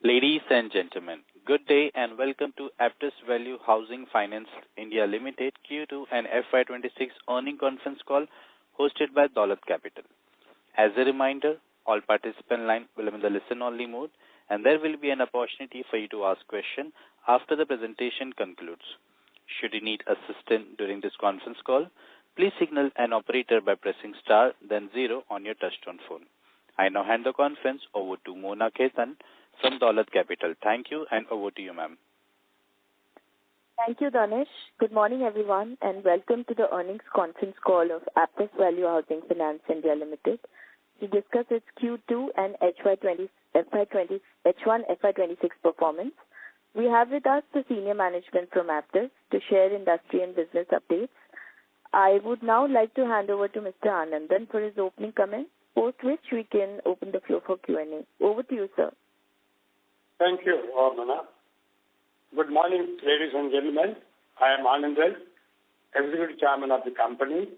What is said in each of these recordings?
Ladies and gentlemen, good day and welcome to Aptus Value Housing Finance India Limited Q2 and FY26 earning conference call hosted by Dolat Capital. As a reminder, all participant line will be in the listen-only mode and there will be an opportunity for you to ask questions after the presentation concludes. Should you need assistance during this conference call, please signal an operator by pressing star then 0 on your touchtone phone. I now hand the conference over to Mona Ketan from Dolat Capital. Thank you and over to you, ma'am. Thank you, Danish. Good morning, everyone, and welcome to the earnings conference call of Aptus Value Housing Finance India Limited to discuss its Q2 and H1 FY26 performance. We have with us the senior management from Aptus to share industry and business updates. I would now like to hand over to Mr. Anandan for his opening comments, post which we can open the floor for Q&A. Over to you, sir. Thank you, Mona. Good morning, ladies and gentlemen. I am Anandan, Executive Chairman of the company.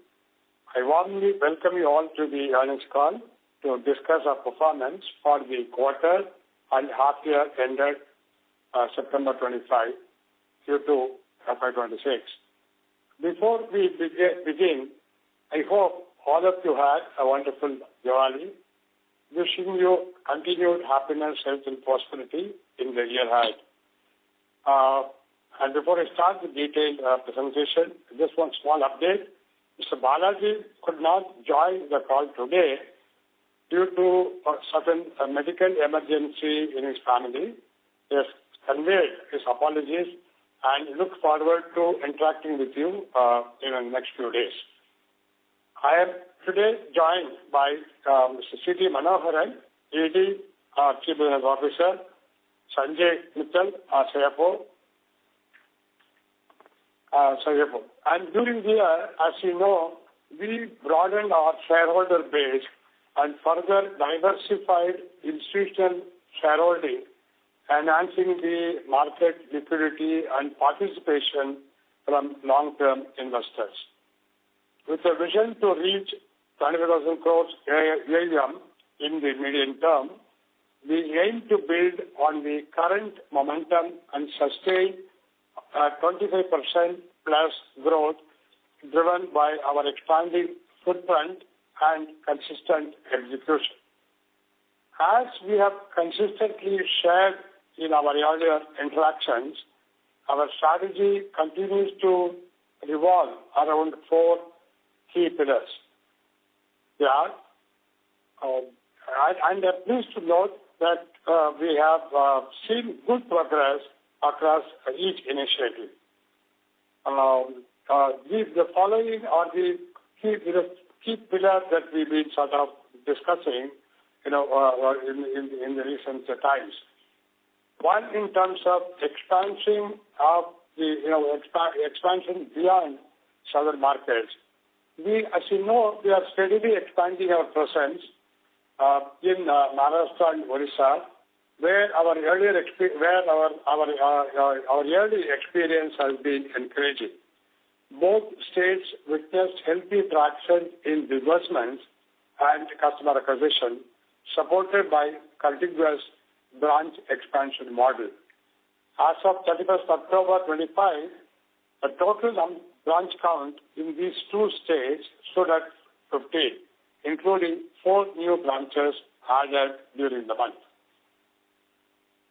I warmly welcome you all to the earnings call to discuss our performance for the quarter and half year ended September 25, Q2 FY26. Before we begin, I hope all of you had a wonderful Diwali. Wishing you continued happiness, health, and prosperity in the year ahead. And before I start the detailed presentation, just one small update. Mr. Balaji could not join the call today due to a certain medical emergency in his family. He has conveyed his apologies and look forward to interacting with you in the next few days. I am today joined by Mr. C.T. Manoharan, ED, Chief Business Officer, Sanjay Mittal, CFO. And during the year, as you know, we broadened our shareholder base and further diversified institutional shareholding, enhancing the market liquidity and participation from long-term investors. With a vision to reach 25,000 crores AUM in the medium term, we aim to build on the current momentum and sustain 25% plus growth driven by our expanding footprint and consistent execution. As we have consistently shared in our earlier interactions, our strategy continues to revolve around 4 key pillars. Yeah, and I'm pleased to note that we have seen good progress across each initiative. The following are the key pillars that we've been sort of discussing, in the recent times. One, in terms of expansion of expansion beyond southern markets. As you know, we are steadily expanding our presence in Maharashtra and Odisha, where our early experience has been encouraging. Both states witnessed healthy traction in disbursements and customer acquisition, supported by contiguous branch expansion model. As of 31st October 25, the total branch count in these 2 states stood at 15, including 4 new branches added during the month.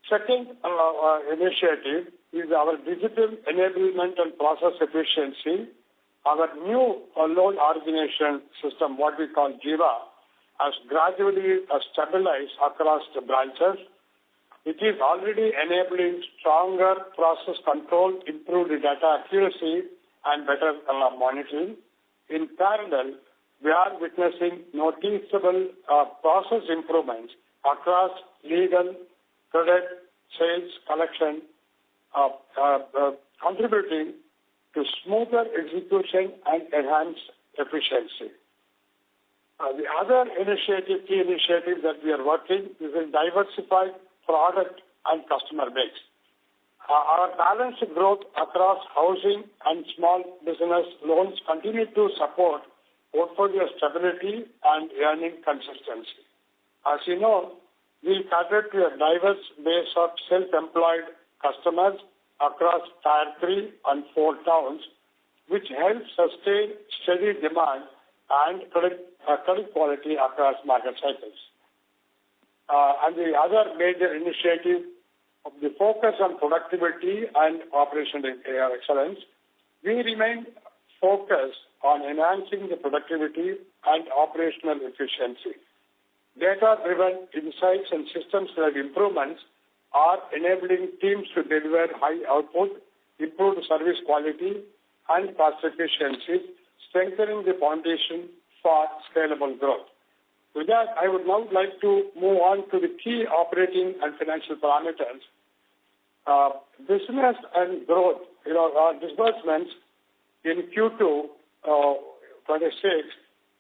Second initiative is our digital enablement and process efficiency. Our new loan origination system, what we call Jiva, has gradually stabilized across the branches. It is already enabling stronger process control, improved data accuracy, and better monitoring. In parallel, we are witnessing noticeable process improvements across legal, credit, sales, collection, contributing to smoother execution and enhanced efficiency. The other key initiative that we are working is a diversified product and customer base. Our balanced growth across housing and small business loans continue to support portfolio stability and earning consistency. As you know, We cater to a diverse base of self-employed customers across Tier 3 and 4 towns, which helps sustain steady demand and credit quality across market cycles. And the other major initiative of the focus on productivity and operational excellence, we remain focused on enhancing the productivity and operational efficiency. Data-driven insights and systems-led improvements are enabling teams to deliver high output, improved service quality, and cost efficiency, strengthening the foundation for scalable growth. With that, I would now like to move on to the key operating and financial parameters. Business and growth, our disbursements in Q2 26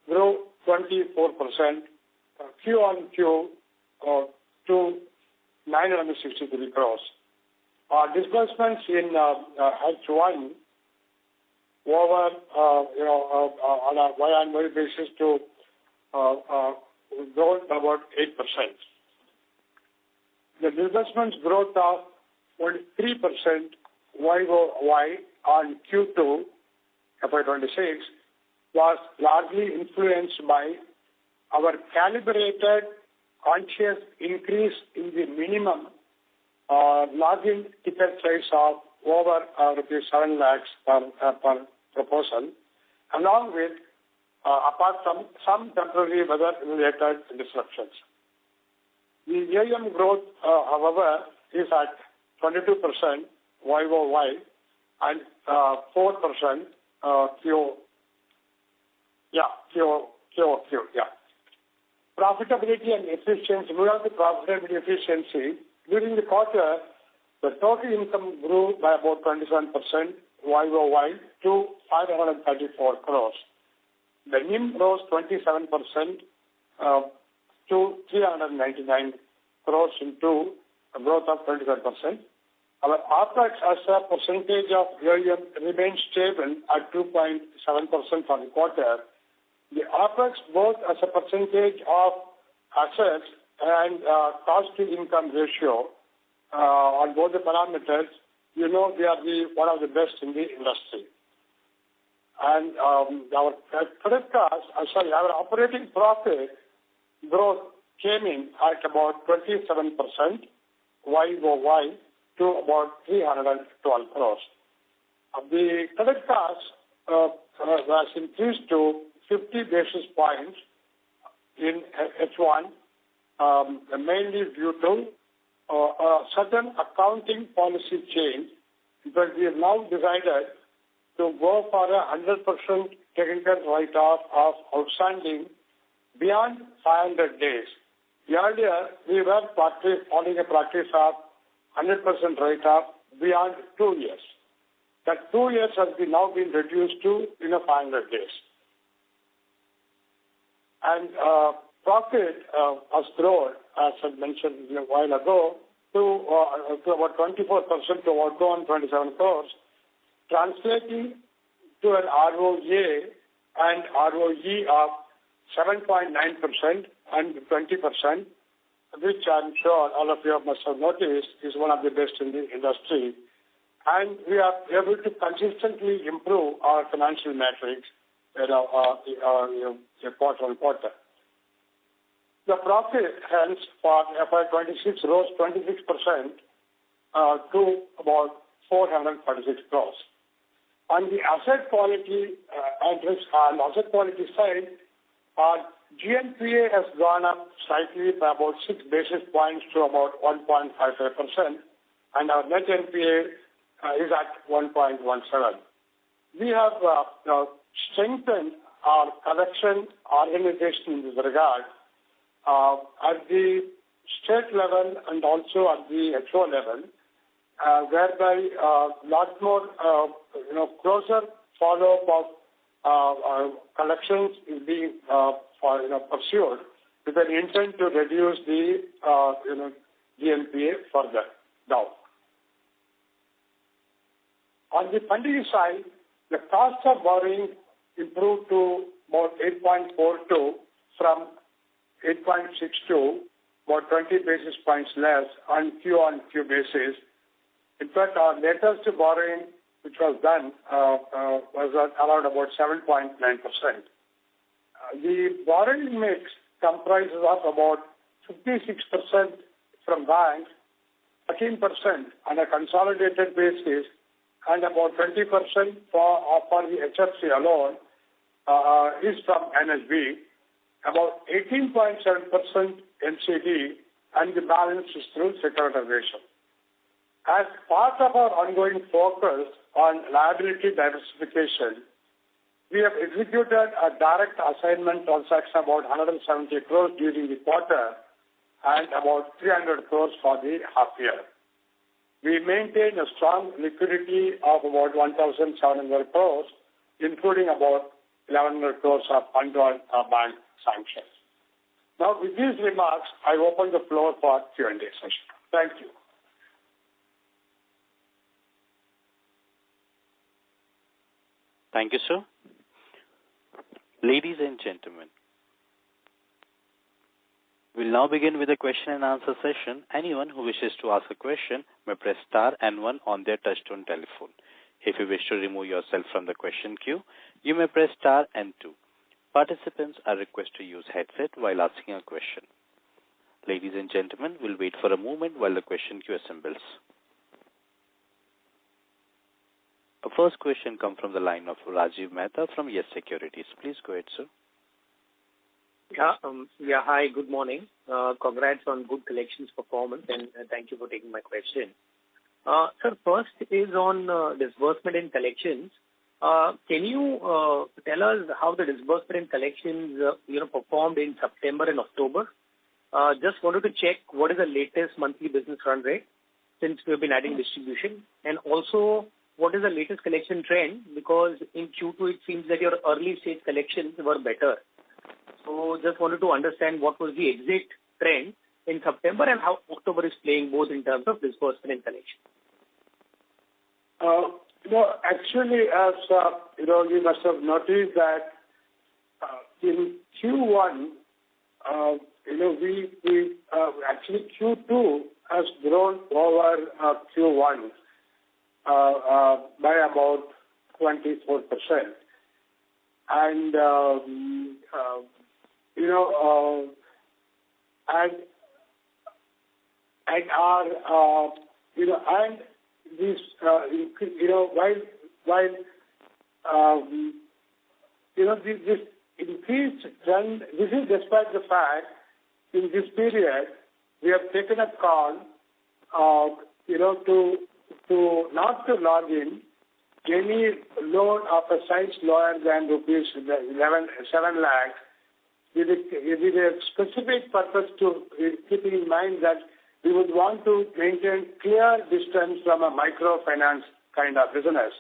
grew 24% Q on Q to 963 crores. Our disbursements in H1 over on a Y-on-Y basis to grown about 8%. The disbursements growth of 3% YOY on Q2 FY26 was largely influenced by our calibrated conscious increase in the minimum login ticket size of over rupees 7 lakhs per proposal, along with apart from some temporary weather-related disruptions. The AUM growth, however, is at 22% YOY and 4% QOQ. Profitability and efficiency. Moving on to profitability and efficiency, during the quarter, the total income grew by about 27% YOY to 534 crores. The NIM rose 27% to 399 crores into a growth of 27%. Our Aptus as a percentage of AUM remains stable at 2.7% for the quarter. The Aptus, both as a percentage of assets and cost-to-income ratio on both the parameters, we are one of the best in the industry. And our credit cost, our operating profit growth came in at about 27% YOY to about 312 crores. The credit cost was increased to 50 basis points in H1, mainly due to a certain accounting policy change, because we have now decided to go for a 100% technical write-off of outstanding beyond 500 days. Earlier, we were following a practice of 100% write-off beyond 2 years. That 2 years has now been reduced to 500 days. And profit has grown, as I mentioned a while ago, to about 24% to about 227 crores, translating to an ROA and ROE of 7.9% and 20%, which I'm sure all of you must have noticed is one of the best in the industry. And we are able to consistently improve our financial metrics quarter on quarter. The profit, hence, for FY26 rose 26% to about 446 crores. On the asset quality asset quality side, our GNPA has gone up slightly by about 6 basis points to about 1.55%, and our net NPA is at 1.17. We have strengthened our collection organization in this regard at the state level and also at the HO level, whereby a lot more closer follow-up of collections is being pursued with an intent to reduce the GNPA further down. On the funding side, the cost of borrowing improved to about 8.42 from 8.62 about 20 basis points less on Q-on-Q basis. In fact, our latest borrowing, which was done, was at around about 7.9%. The borrowing mix comprises of about 56% from banks, 13% on a consolidated basis, and about 20% for the HFC alone is from NSB, about 18.7% NCD, and the balance is through securitization. As part of our ongoing focus on liability diversification, we have executed a direct assignment transaction about 170 crores during the quarter and about 300 crores for the half year. We maintain a strong liquidity of about 1,700 crores, including about 1,100 crores of undrawn bank sanctions. Now, with these remarks, I open the floor for Q&A session. Thank you. Thank you, sir. Ladies and gentlemen, we'll now begin with the question and answer session. Anyone who wishes to ask a question may press star and one on their touchtone telephone. If you wish to remove yourself from the question queue, you may press star and two. Participants are requested to use headset while asking a question. Ladies and gentlemen, we'll wait for a moment while the question queue assembles. Our first question comes from the line of Rajiv Mehta from Yes Securities. Please go ahead, sir. Hi, good morning. Congrats on good collections performance, and thank you for taking my question. Sir, first is on disbursement and collections. Can you tell us how the disbursement and collections performed in September and October? Just wanted to check what is the latest monthly business run rate since we have been adding distribution, and also what is the latest collection trend, because in Q2 it seems that your early stage collections were better. So just wanted to understand what was the exit trend in September and how October is playing both in terms of disbursement and collection. Actually, as you must have noticed that in Q1, we actually Q2 has grown over Q1 by about 24%, and and this this increased trend. This is despite the fact in this period we have taken a call, to not to log in any loan of a size lower than rupees 7 lakhs, with a specific purpose to keeping in mind that we would want to maintain clear distance from a microfinance kind of business.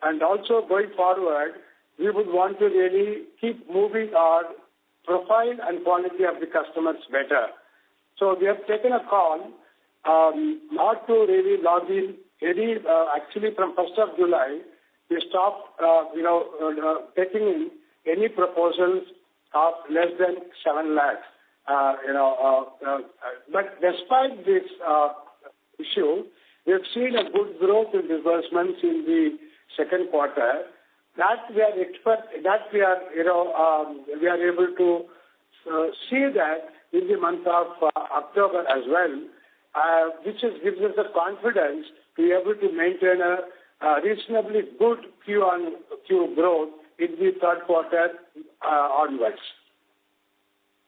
And also going forward, we would want to really keep moving our profile and quality of the customers better. So we have taken a call not to really log in any, actually from 1st of July, we stopped, taking in any proposals of less than 7 lakhs. But despite this issue, we have seen a good growth in disbursements in the second quarter. That we are able to see that in the month of October as well, which gives us the confidence to be able to maintain a reasonably good Q-on-Q growth in the third quarter onwards.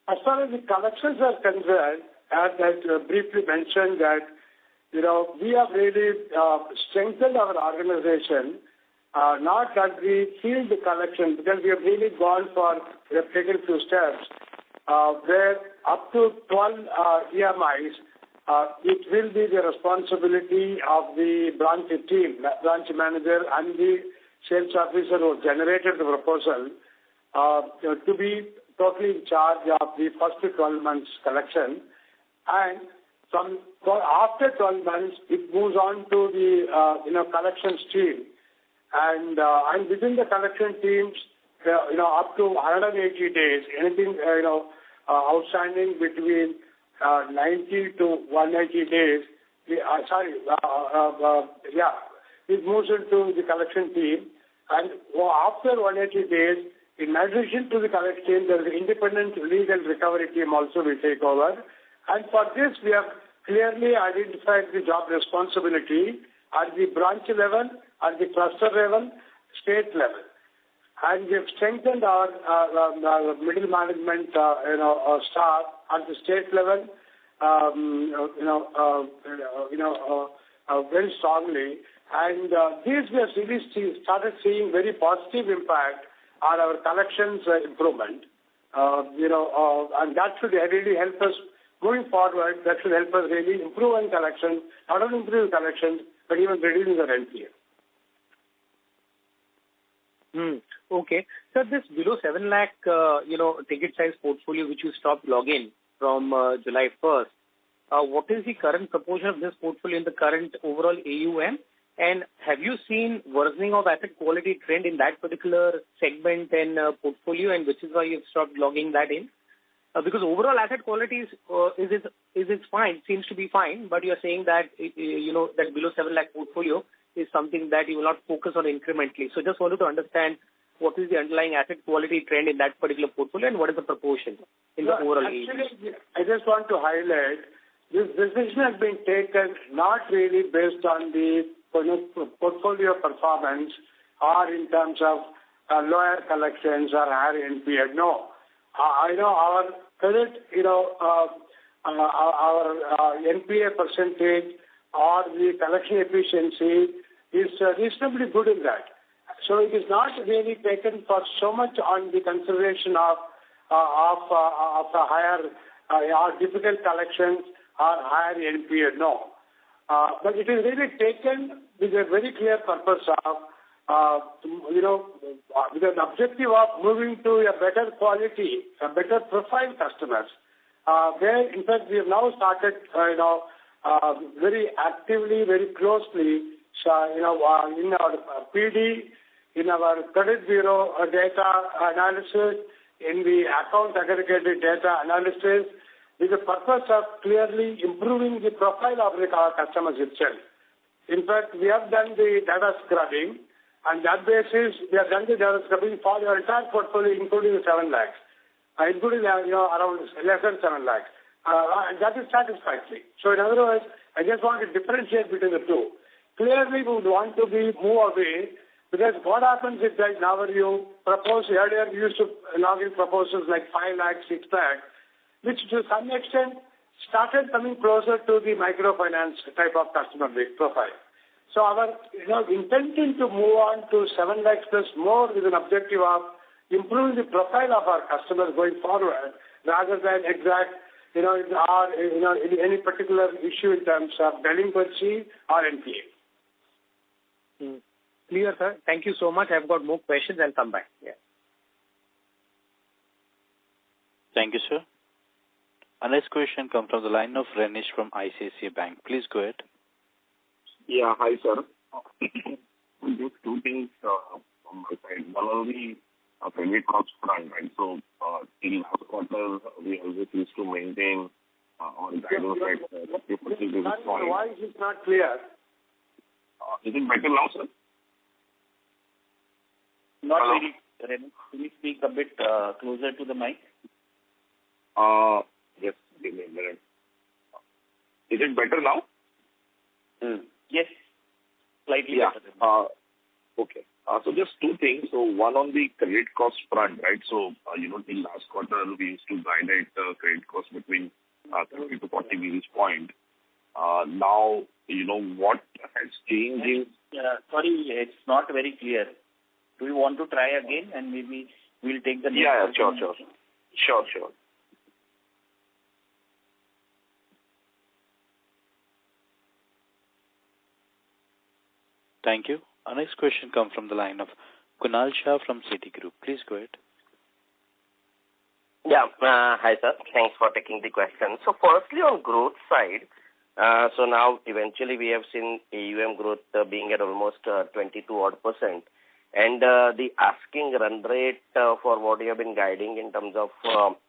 As far as the collections are concerned, as I briefly mentioned that, we have really strengthened our organization, not that we field the collection, because we have really we have taken a few steps, where up to 12 EMIs, it will be the responsibility of the branch team, branch manager and the sales officer who generated the proposal, to be totally in charge of the first 12 months collection. And after 12 months, it moves on to the collections team. And within the collection teams, up to 180 days, anything outstanding between 90 to 180 days, it moves into the collection team. And after 180 days, in addition to the collection team, there is an independent legal recovery team also will take over. And for this, we have clearly identified the job responsibility at the branch level, at the cluster level, state level. And we have strengthened our middle management, staff at the state level, very strongly. And these we have really started seeing very positive impact on our collections improvement. And that should really help us going forward. That should help us really improve on collections, not only improve collections, but even reducing the NPA. Okay. So this below 7 lakh, ticket size portfolio which you stopped logging from July 1st, what is the current proportion of this portfolio in the current overall AUM? And have you seen worsening of asset quality trend in that particular segment and portfolio, and which is why you've stopped logging that in? Because overall asset quality is fine, seems to be fine, but you're saying that, that below 7 lakh portfolio is something that you will not focus on incrementally. So just wanted to understand what is the underlying asset quality trend in that particular portfolio and what is the proportion in the overall AUM? Actually, I just want to highlight this decision has been taken not really based on the portfolio performance or in terms of lower collections or higher NPA. No. I know our credit, our NPA percentage or the collection efficiency is reasonably good in that. So it is not really taken for so much on the consideration of a higher or difficult collections or higher NPA. No. But it is really taken with a very clear purpose of, with an objective of moving to a better quality, a better profile customers. Where, in fact, we have now started, very actively, very closely, in our PD, in our credit bureau data analysis, in the account aggregated data analysis, with the purpose of clearly improving the profile of our customers itself. In fact, we have done the data scrubbing, and that basis, we have done the data scrubbing for your entire portfolio, including the 7 lakhs, including around less than 7 lakhs. And that is satisfactory. So in other words, I just want to differentiate between the two. Clearly, we would want to move away, because what happens is that now you propose, earlier you used to log in proposals like 5 lakhs, 6 lakhs, which to some extent started coming closer to the microfinance type of customer profile. So our intention to move on to 7 lakhs plus more with an objective of improving the profile of our customers going forward, rather than exact, any particular issue in terms of delinquency or NPA. Clear, sir. Thank you so much. I've got more questions. I'll come back. Yeah. Thank you, sir. Our next question comes from the line of Renish from ICICI Bank. Please go ahead. Yeah, hi, sir. Just two things from my side. One on the credit cost front, right? So, in last quarter, we always used to maintain on guidance at 50 basis points. The voice is not clear. Is it better now, sir? Not very. Can you speak a bit closer to the mic? Yes, give me a minute. Is it better now? Yes, slightly better. Okay. So just two things. So one on the credit cost front, right? So, till last quarter, we used to guide at credit cost between 30 to 40 basis point. Now, what has changed is... Sorry, it's not very clear. Do you want to try again and maybe we'll take the next Sure. Thank you. Our next question comes from the line of Kunal Shah from Citigroup. Please go ahead. Yeah. Hi, sir. Thanks for taking the question. So firstly, on growth side, so now eventually we have seen AUM growth being at almost 22%. And the asking run rate for what you have been guiding in terms of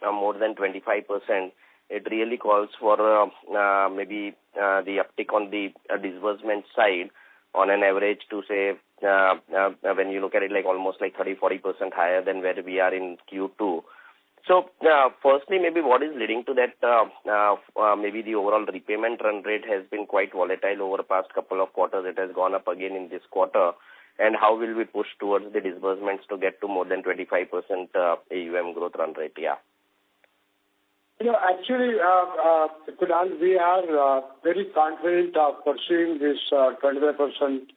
more than 25%, it really calls for maybe the uptick on the disbursement side on an average to say when you look at it like almost like 30-40% higher than where we are in Q2. So firstly, maybe what is leading to that? Maybe the overall repayment run rate has been quite volatile over the past couple of quarters. It has gone up again in this quarter. And how will we push towards the disbursements to get to more than 25% AUM growth run rate? Yeah. Actually, Kunal, we are very confident of pursuing this 25%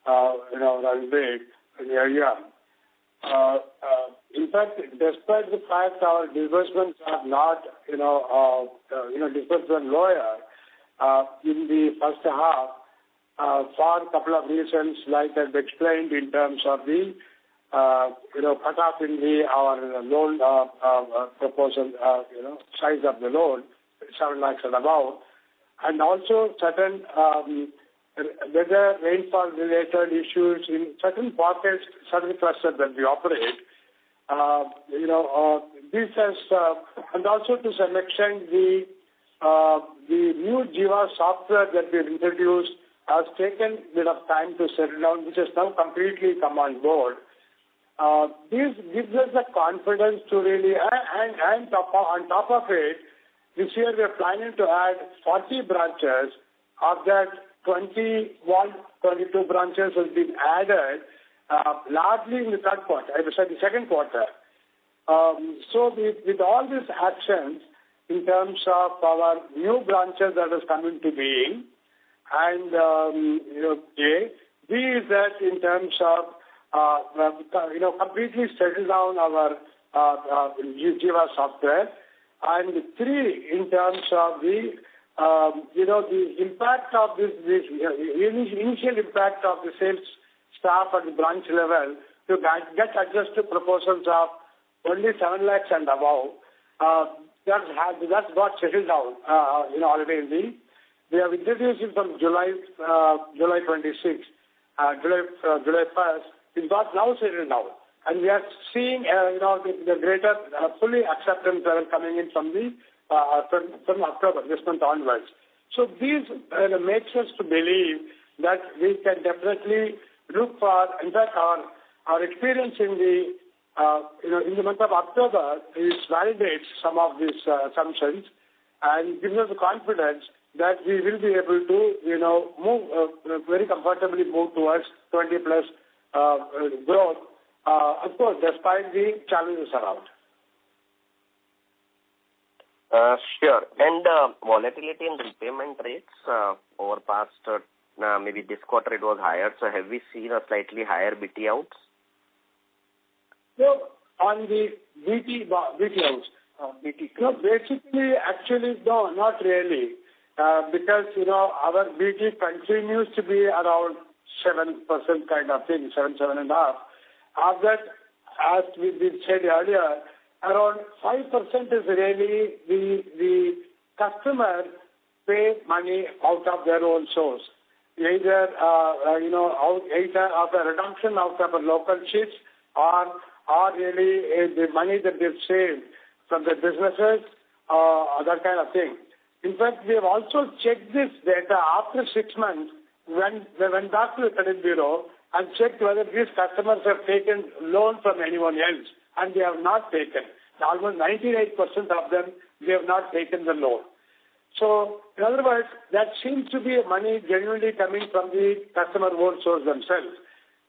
run rate in the area. In fact, despite the fact our disbursements are not, disbursement lower in the first half, for a couple of reasons, like I've explained in terms of the cut-off in our loan proposal, size of the loan, 7 lakhs and above, and also certain weather rainfall-related issues in certain pockets, certain clusters that we operate. This has, and also to some extent, the new Jiva software that we've introduced has taken a bit of time to settle down, which has now completely come on board. This gives us the confidence to really, and on top of it, this year we are planning to add 40 branches. Of that, 21, 22 branches has been added, largely in the third quarter, the second quarter. So with all these actions, in terms of our new branches that has come into being, and B is that in terms of completely settle down our Jiva software, and 3 in terms of the the impact of this initial impact of the sales staff at the branch level to get adjusted proposals of only 7 lakhs and above. That's got settled down already. We have introduced it from July 26, July 1st. It got now settled down, and we are seeing the greater fully acceptance level coming in from from October, this month onwards. So this makes us to believe that we can definitely look for. In fact, our experience in the month of October validates some of these assumptions and gives us the confidence that we will be able to move very comfortably towards 20 plus growth. Of course, despite the challenges around. Sure. And volatility in repayment rates over past, maybe this quarter it was higher. So have we seen a slightly higher BT outs? So on the BT outs, basically, actually, no, not really. Because, our BT continues to be around 7% kind of thing, 7.5. Of that, as we said earlier, around 5% is really the customer pay money out of their own source. Either, either of a redemption out of a local sheets or really the money that they've saved from their businesses, that kind of thing. In fact, we have also checked this data after 6 months when they went back to the credit bureau and checked whether these customers have taken loan from anyone else, and they have not taken. Almost 98% of them, they have not taken the loan. So, in other words, that seems to be money genuinely coming from the customer own source themselves.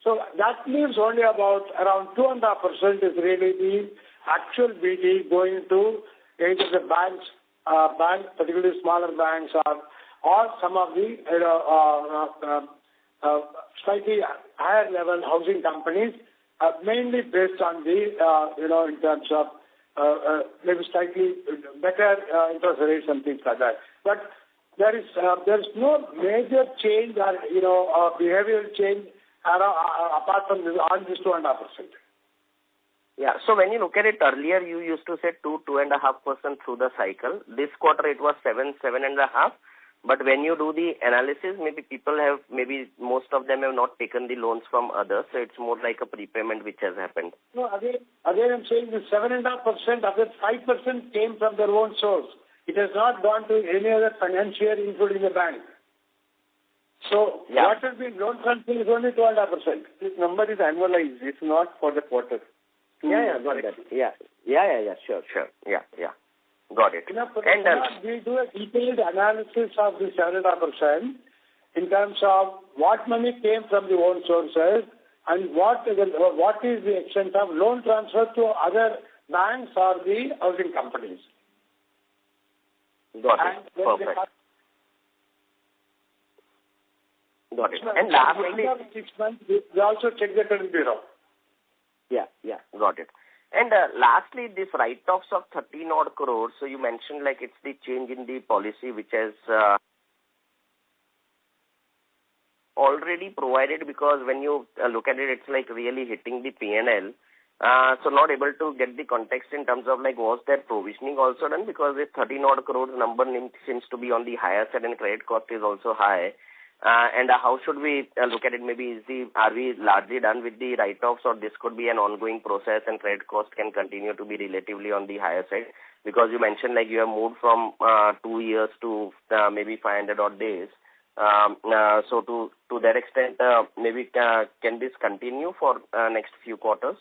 So that leaves only about around 2.5% is really the actual BT going to either the banks, particularly smaller banks, or some of the slightly higher level housing companies, mainly based on the in terms of maybe slightly better interest rates and things like that. But there is no major change or behavioral change apart from this, on this 2.5%. Yeah. So when you look at it earlier, you used to say 2.5% through the cycle. This quarter it was 7.5. But when you do the analysis, maybe most of them have not taken the loans from others. So it's more like a prepayment which has happened. No, again I'm saying the 7.5% of it, 5% came from their own source. It has not gone to any other financier, including the bank. So what has been loan transfer is only 2.5%. This number is annualized. It's not for the quarter. Got that. Sure. Yeah. Got it. And we do a detailed analysis of the 7.5% in terms of what money came from the own sources and what is the extent of loan transfer to other banks or the housing companies. Got it. Perfect. Got it. And lastly, 6 months, we also check the credit bureau. Yeah. Got it. And lastly, this write-offs of 13 odd crores. So you mentioned like it's the change in the policy which has already provided, because when you look at it, it's like really hitting the P&L. So not able to get the context in terms of like was there provisioning also done, because this 13 odd crores number seems to be on the higher side and credit cost is also high. And how should we look at it? Maybe are we largely done with the write-offs, or this could be an ongoing process and credit cost can continue to be relatively on the higher side? Because you mentioned like you have moved from 2 years to maybe 500 odd days. So to that extent, maybe can this continue for next few quarters?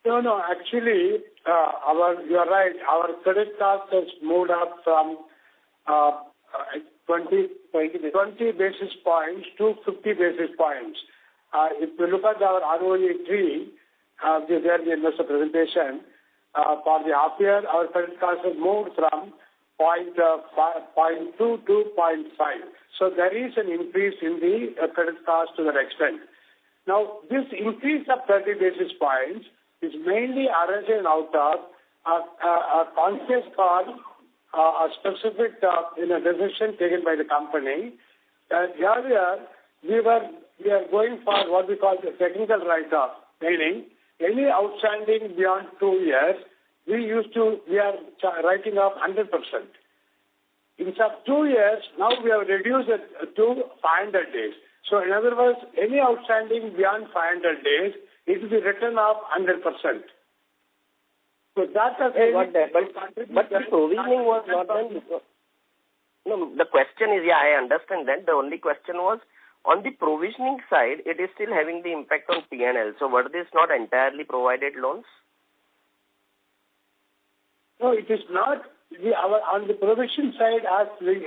No. Actually, you are right. Our credit cost has moved up from 20 basis points to 50 basis points. If you look at our ROE tree, there in the investor presentation, for the half year, our credit cost has moved from 0.2 to 0.5. So there is an increase in the credit cost to that extent. Now, this increase of 30 basis points is mainly arising out of a conscious call, a specific decision taken by the company. Earlier, we are going for what we call the technical write-off, meaning any outstanding beyond 2 years, we are writing off 100%. Instead of 2 years, now we have reduced it to 500 days. So in other words, any outstanding beyond 500 days, it will be written off 100%. So that has but the provisioning was not done because... No, the question is, I understand that. The only question was, on the provisioning side, it is still having the impact on P&L. So were these not entirely provided loans? No, it is not. On the provision side, as the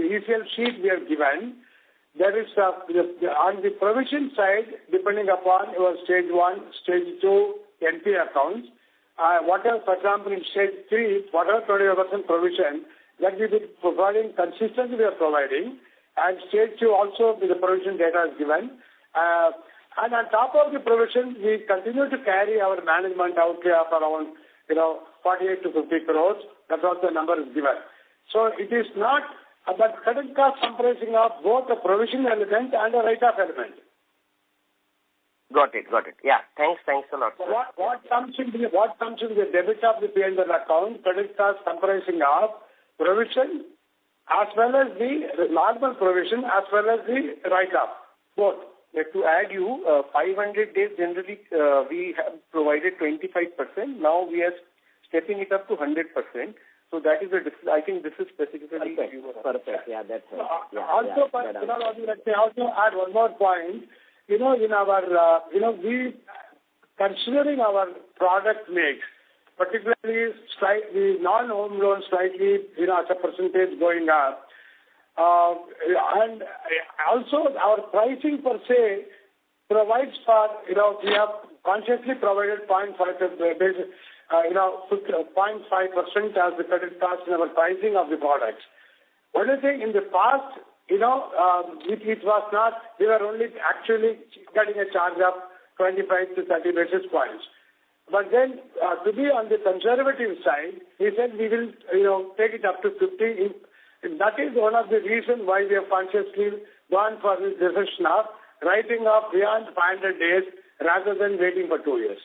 initial sheet we have given, there is on the provision side, depending upon your stage 1, stage 2 NPA accounts, whatever, for example, in stage 3, whatever 25% provision that we will be providing consistently, we are providing, and stage 2 also the provision data is given. And on top of the provision, we continue to carry our management outlay of around 48 to 50 crores. That's what the number is given. So it is not about credit cost comprising of both the provision element and the write-off element. Got it. Yeah, thanks a lot. So what comes in the debit of the P&L account, credit cost comprising of provision as well as the normal provision as well as the write-off, both. To add you, 500 days generally we have provided 25%. Now we are stepping it up to 100%. So that is I think this is specifically... Perfect. Yeah, that's right. Also add one more point. In our, we considering our product mix, particularly slightly non-home loans slightly, as a percentage going up. And also our pricing per se provides for, we have consciously provided 0.5% as the credit cost in our pricing of the products. Only thing in the past, it was not, we were only actually getting a charge of 25 to 30 basis points. But then to be on the conservative side, we said we will, take it up to 50. And that is one of the reasons why we have consciously gone for this decision of writing off beyond 500 days rather than waiting for 2 years.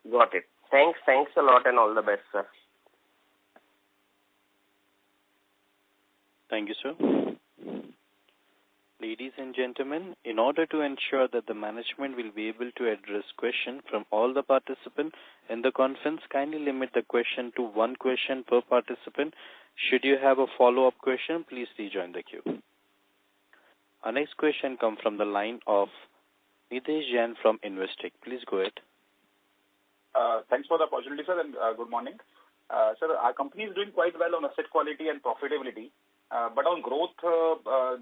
Got it. Thanks a lot and all the best, sir. Thank you, sir. Ladies and gentlemen, in order to ensure that the management will be able to address questions from all the participants in the conference, kindly limit the question to one question per participant. Should you have a follow-up question, please rejoin the queue. Our next question comes from the line of Nitesh Jain from Investec. Please go ahead. Thanks for the opportunity, sir, and good morning. Sir, our company is doing quite well on asset quality and profitability, but on growth,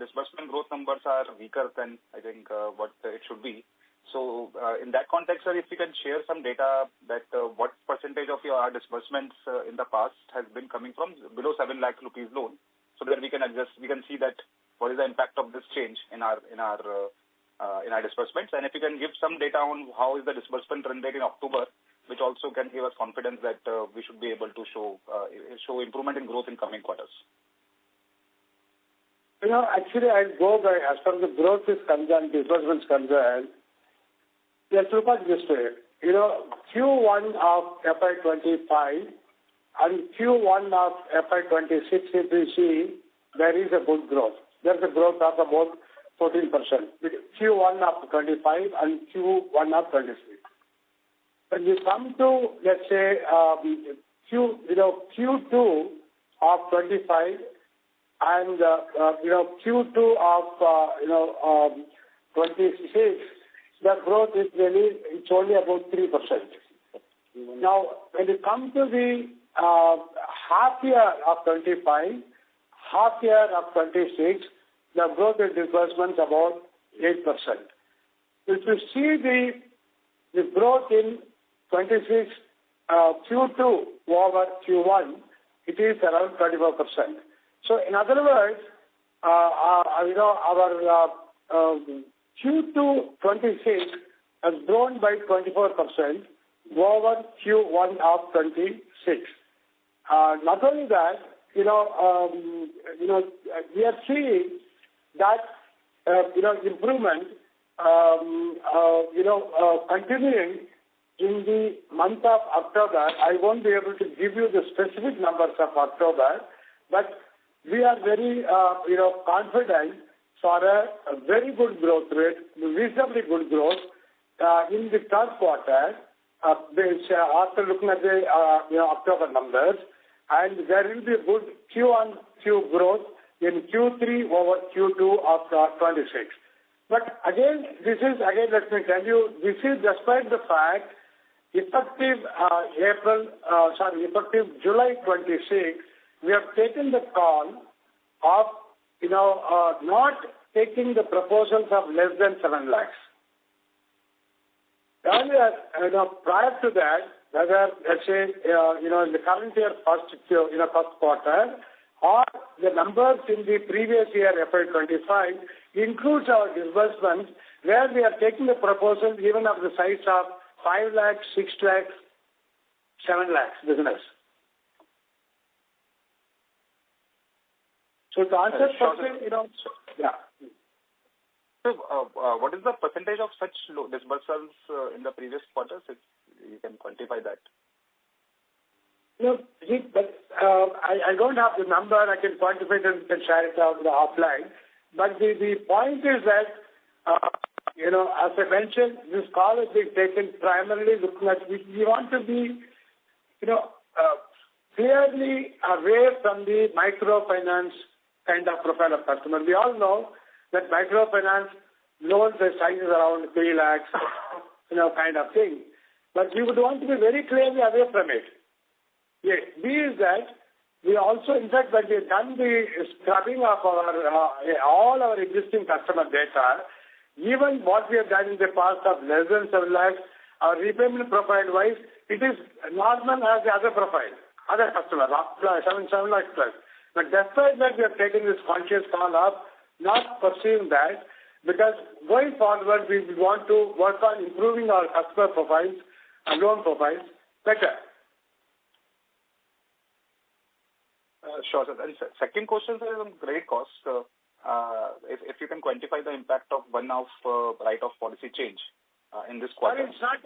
disbursement growth numbers are weaker than I think what it should be. So, in that context, sir, if you can share some data that what percentage of your disbursements in the past has been coming from below 7 lakh rupees loan, so that we can see that what is the impact of this change in our disbursements, and if you can give some data on how is the disbursement run rate in October, which also can give us confidence that we should be able to show improvement in growth in coming quarters. Actually, I'll go by as far as the growth is concerned, disbursements concerned. Let's look at this way. Q1 of FY25 and Q1 of FY26, if we see, there is a good growth. There's a growth of about 14%. Q1 of 25 and Q1 of 26. When you come to, let's say, Q2 of 25 and Q2 of 26, the growth is it's only about 3%. Now, when you come to the half year of 25, half year of 26, the growth in disbursements about 8%. If you see the growth in 26 Q2 over Q1, it is around 24%. So, in other words, our Q2 26 has grown by 24% over Q1 of 26. Not only that, we are seeing that improvement continuing in the month of October. I won't be able to give you the specific numbers of October, but we are very confident for a very good growth rate, reasonably good growth in the third quarter after looking at the October numbers, and there will be a good Q-on-Q growth in Q3 over Q2 of 26. But again, let me tell you, this is despite the fact effective July 26, we have taken the call of not taking the proposals of less than 7 lakhs. Earlier, prior to that, whether let's say in the current year first quarter, or the numbers in the previous year FY25 includes our disbursements where we are taking the proposals even of the size of 5 lakhs, 6 lakhs, 7 lakhs business. So to answer question, yeah. So, what is the percentage of such disbursements in the previous quarters? If you can quantify that. I don't have the number. I can quantify it and share it out offline. But the point is that, as I mentioned, this call is being taken primarily looking at we want to be, clearly away from the microfinance kind of profile of customer. We all know that microfinance loans are sizes around 3 lakhs, kind of thing. But we would want to be very clearly away from it. Yes, B is that we also, in fact, when we have done the scrubbing of all our existing customer data, even what we have done in the past of less than 7 lakhs, our repayment profile-wise, it is normal as the other profile, other customer, 7 lakhs plus. But despite that, we have taken this conscious call of not pursuing that, because going forward, we want to work on improving our customer profiles and loan profiles better. Sure, sir. And second question, sir, is on credit cost. If you can quantify the impact of one-off write-off policy change in this quarter. It's not.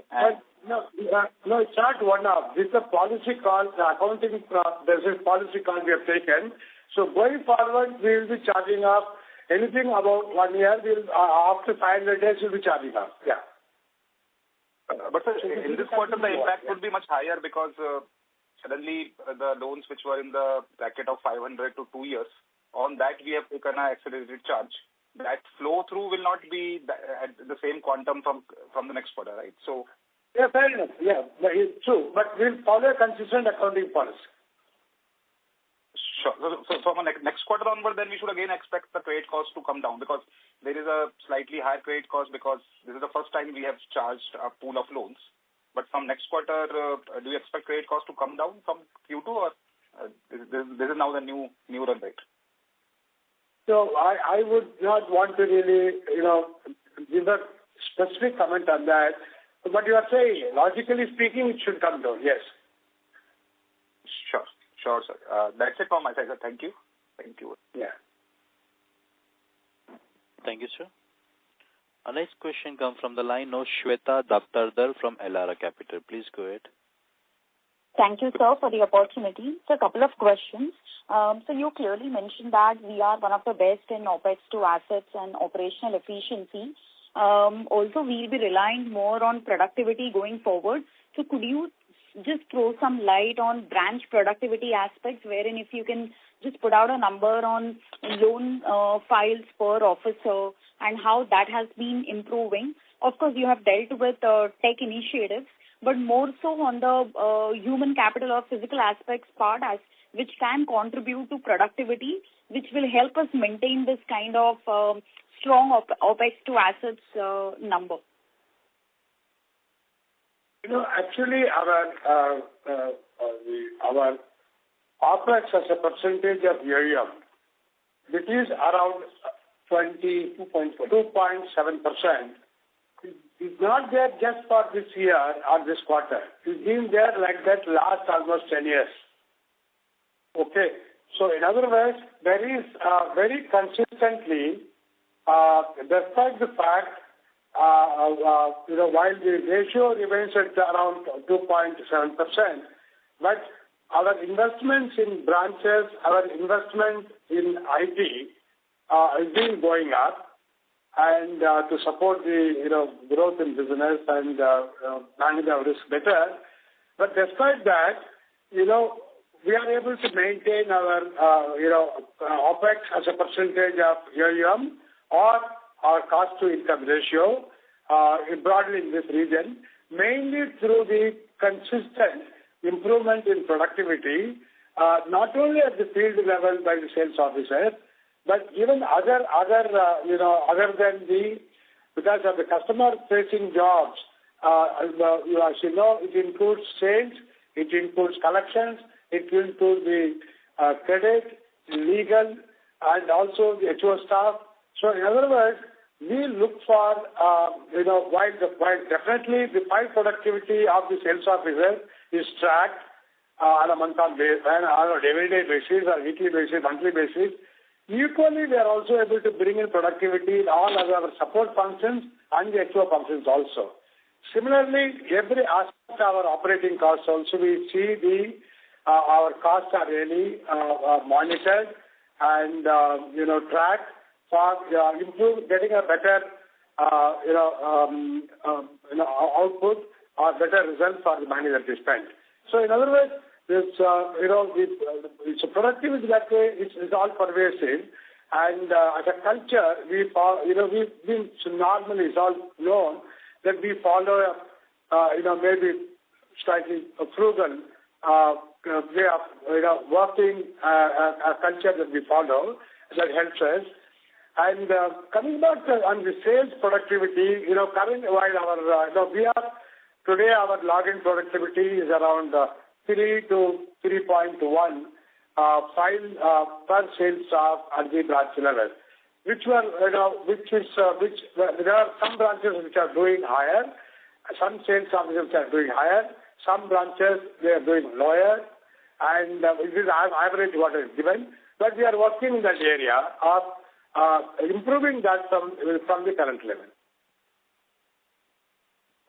No, it's not one-off. This is a policy call. The accounting. There's a policy call we have taken. So going forward, we will be charging off Anything about 1 year, we'll after 500 days, we'll be charging off. Yeah. But sir, in this quarter, the impact would be much higher because suddenly the loans which were in the bracket of 500 to 2 years, on that we have taken an accelerated charge. That flow through will not be at the same quantum from the next quarter, right? So yeah, fair enough. Yeah, it's true. But we'll follow a consistent accounting policy. Sure. So from next quarter onward, then we should again expect the credit cost to come down because there is a slightly higher credit cost because this is the first time we have charged a pool of loans. But from next quarter, do you expect credit cost to come down from Q2 or this is now the new run rate? So I would not want to really, give a specific comment on that. But you are saying, logically speaking, it should come down, yes. Sure, sir. That's it from my side, sir. Thank you. Yeah. Thank you, sir. Our next question comes from the line of Shweta Daftardar from Elara Capital. Please go ahead. Thank you, sir, for the opportunity. So a couple of questions. So you clearly mentioned that we are one of the best in OPEX to assets and operational efficiency. Also, we'll be relying more on productivity going forward. So could you just throw some light on branch productivity aspects, wherein if you can just put out a number on loan files per officer and how that has been improving. Of course, you have dealt with tech initiatives, but more so on the human capital or physical aspects part which can contribute to productivity, which will help us maintain this kind of strong OPEX to assets number. Actually, our OPEX as a percentage of AUM, it is around 2.7%. It's not there just for this year or this quarter. It's been there like that last almost 10 years. Okay. So in other words, there is very consistently, despite the fact, while the ratio remains at around 2.7%, but our investments in branches, our investment in IT has been going up, and to support the growth in business and manage our risk better. But despite that, we are able to maintain our OPEX as a percentage of AUM or our cost to income ratio broadly in this region, mainly through the consistent improvement in productivity, not only at the field level by the sales officer, but even other than because of the customer-facing jobs, as you know, it includes sales, it includes collections, it includes the credit, legal, and also the HO staff. So in other words, we look for, while definitely the file productivity of the sales officer is tracked on a month-on basis, on a everyday basis, or weekly basis, monthly basis. Equally, we are also able to bring in productivity in all of our support functions and the HO functions also. Similarly, every aspect of our operating costs also, we see our costs are really monitored and tracked for getting a better output or better result for the money that we spend. So in other words, it's it's a productivity that way. It's all pervasive, and as a culture, we've been normally it's all known that we follow maybe slightly frugal way of working, a culture that we follow that helps us. And coming back on the sales productivity, currently while today our login productivity is around 3 to 3.1 file per sales staff at the branch level, there are some branches which are doing higher, some sales officers are doing higher, some branches they are doing lower, and this is average what is given. But we are working in that area of improving that from the current level.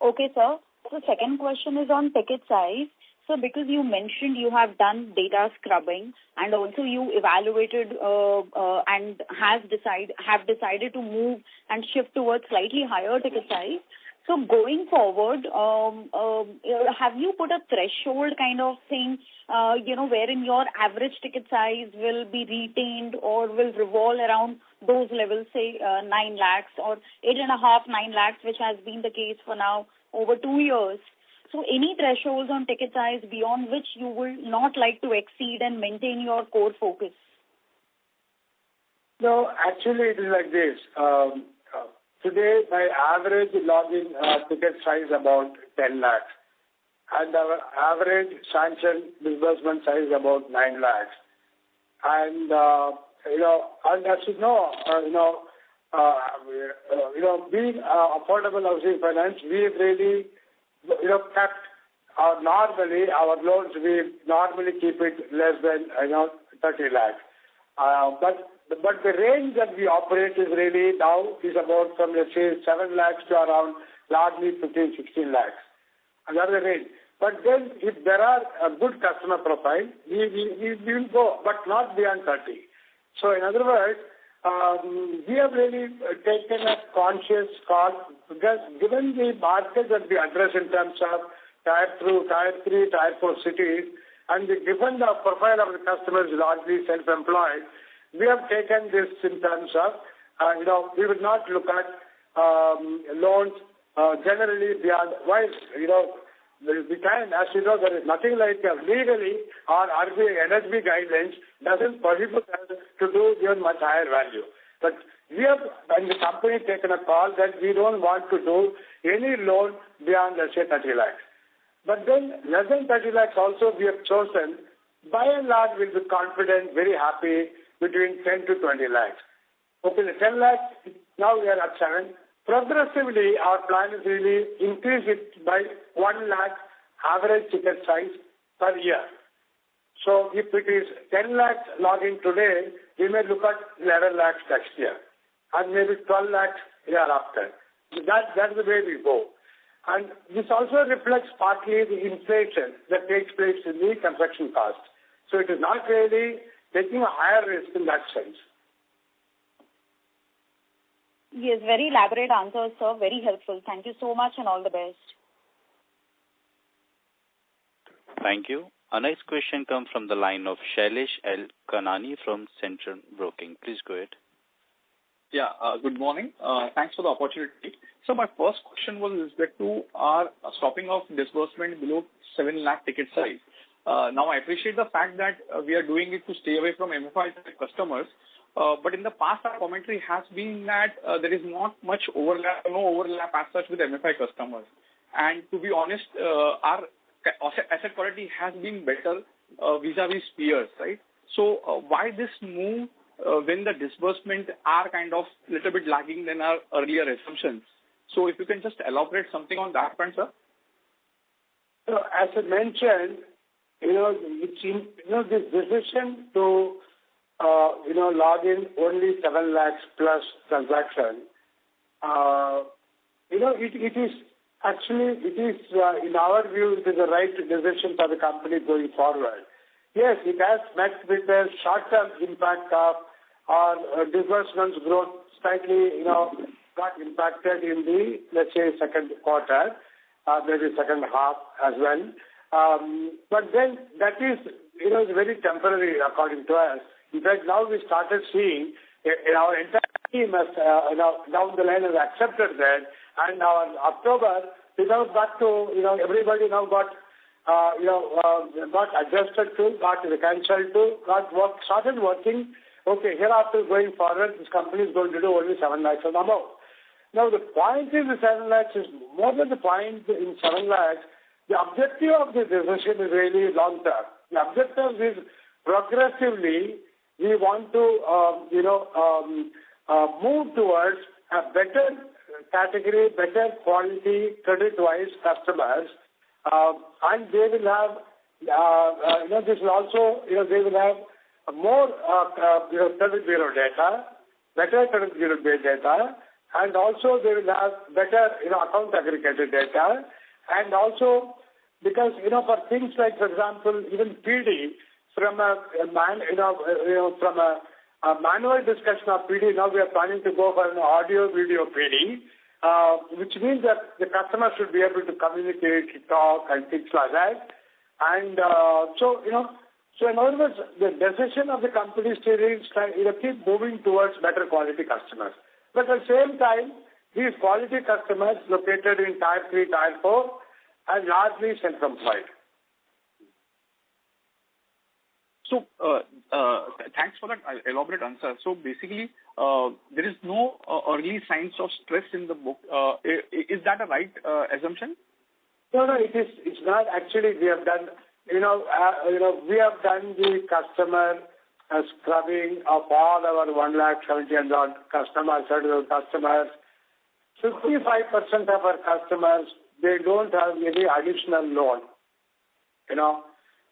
Okay, sir. So second question is on ticket size. So because you mentioned you have done data scrubbing and also you evaluated and have decided to move and shift towards slightly higher ticket size. So going forward, have you put a threshold kind of thing, wherein your average ticket size will be retained or will revolve around those levels, say 9 lakhs or 8.5, 9 lakhs, which has been the case for now over 2 years. So any thresholds on ticket size beyond which you will not like to exceed and maintain your core focus? No, actually it is like this. Today, my average login ticket size about 10 lakhs, and our average sanction disbursement size about 9 lakhs. And and as you know, being affordable housing finance, we really, kept normally our loans. We normally keep it less than 30 lakhs. But the range that we operate is really now is about from, let's say, 7 lakhs to around largely 15, 16 lakhs. Another range. But then if there are a good customer profile, we will go, but not beyond 30. So in other words, we have really taken a conscious call because given the market that we address in terms of Tier 2, Tier 3, Tier 4 cities, and given the profile of the customers largely self-employed, we have taken this in terms of, we would not look at loans generally beyond, while, we can, as you know, there is nothing like legally or RBI NHB guidelines doesn't prohibit us to do even much higher value. But we have, in the company, taken a call that we don't want to do any loan beyond, let's say, 30 lakhs. But then less than 30 lakhs also we have chosen, by and large, we'll be confident, very happy, between 10 to 20 lakhs. Okay, the 10 lakhs, now we are at 7. Progressively, our plan is really increase it by 1 lakh average ticket size per year. So if it is 10 lakhs login today, we may look at 11 lakhs next year and maybe 12 lakhs year after. That's the way we go. And this also reflects partly the inflation that takes place in the construction cost. So it is not really taking a higher risk in that sense. Yes, very elaborate answers, sir. Very helpful. Thank you so much and all the best. Thank you. Our next question comes from the line of Shailesh L. Kanani from Centrum Broking. Please go ahead. Yeah, good morning. Thanks for the opportunity. So my first question was respect to our stopping of disbursement below 7 lakh ticket size. Now, I appreciate the fact that we are doing it to stay away from MFI customers, but in the past, our commentary has been that there is not much overlap, no overlap as such with MFI customers. And to be honest, our asset quality has been better vis-a-vis peers, right? So why this move when the disbursement are kind of little bit lagging than our earlier assumptions? So if you can just elaborate something on that front, sir. So as I mentioned, this decision to, log in only 7 lakhs plus transaction, it is actually, in our view, it is the right decision for the company going forward. Yes, it has met with a short-term impact of our disbursements growth slightly, got impacted in the, let's say, second quarter, maybe second half as well. But then that is, very temporary according to us. In fact, now we started seeing our entire team has, down the line has accepted that. And now in October, we now got to, everybody now got adjusted to, got reconciled to, started working. Okay, hereafter going forward, this company is going to do only 7 lakhs and above. Now the point in the 7 lakhs is more than the point in 7 lakhs. The objective of the decision is really long term. The objective is progressively we want to, move towards a better category, better quality credit-wise customers, and they will have, this will also, they will have more credit bureau data, better credit bureau data, and also they will have better, account aggregated data, and also Because, for things like, for example, even PD, from a manual discussion of PD, now we are planning to go for an audio-video PD, which means that the customer should be able to communicate, talk, and things like that. And so in other words, the decision of the company still is keep moving towards better quality customers. But at the same time, these quality customers located in Tier 3, Tier 4 are largely self-employed. So, thanks for that elaborate answer. So basically, there is no early signs of stress in the book. Is that a right assumption? No, it's not. Actually, we have done, we have done the customer scrubbing of all our 170,000 customers. 55% of our customers, they don't have any additional loan,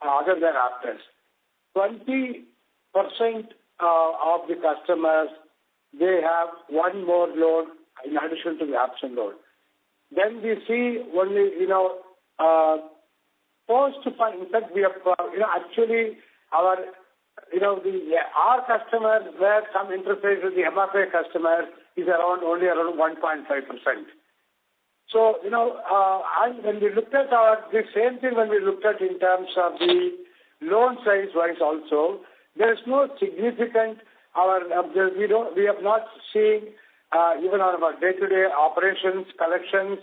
other than Aptus. 20% of the customers, they have one more loan in addition to the option loan. Then we see only, post-fund. In fact, we have, actually our customers where some interest rate with the MFA customers is only around 1.5%. So, and when we looked at the same thing when we looked at in terms of the loan size wise also, there is no significant, we have not seen, even on our day-to-day operations, collections,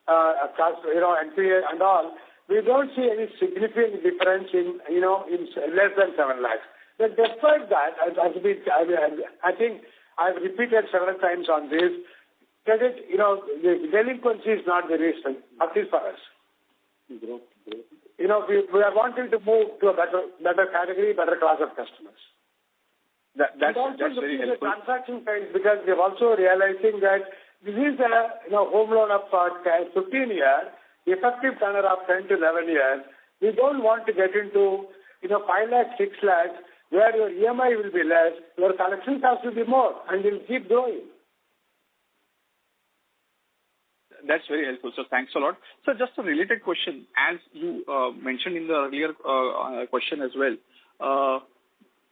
NPA and all, we don't see any significant difference in less than 7 lakhs. But despite that, I think I've repeated several times on this, credit, the delinquency is not the reason, at least for us. We are wanting to move to a better category, better class of customers. That's very helpful. The transaction size, because we are also realizing that this is a home loan of 15 years, effective tenor of 10 to 11 years. We don't want to get into 5 lakhs, 6 lakhs, where your EMI will be less, your collection cost will be more, and will keep growing. That's very helpful, sir. Thanks a lot. So just a related question, as you mentioned in the earlier question as well,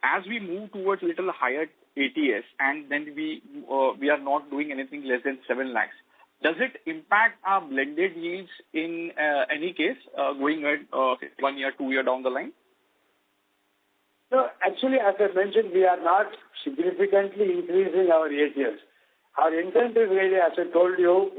as we move towards a little higher ATS and then we are not doing anything less than 7 lakhs, does it impact our blended yields in any case going ahead 1 year, 2 year down the line? No, actually, as I mentioned, we are not significantly increasing our ATS. Our intent is really, as I told you,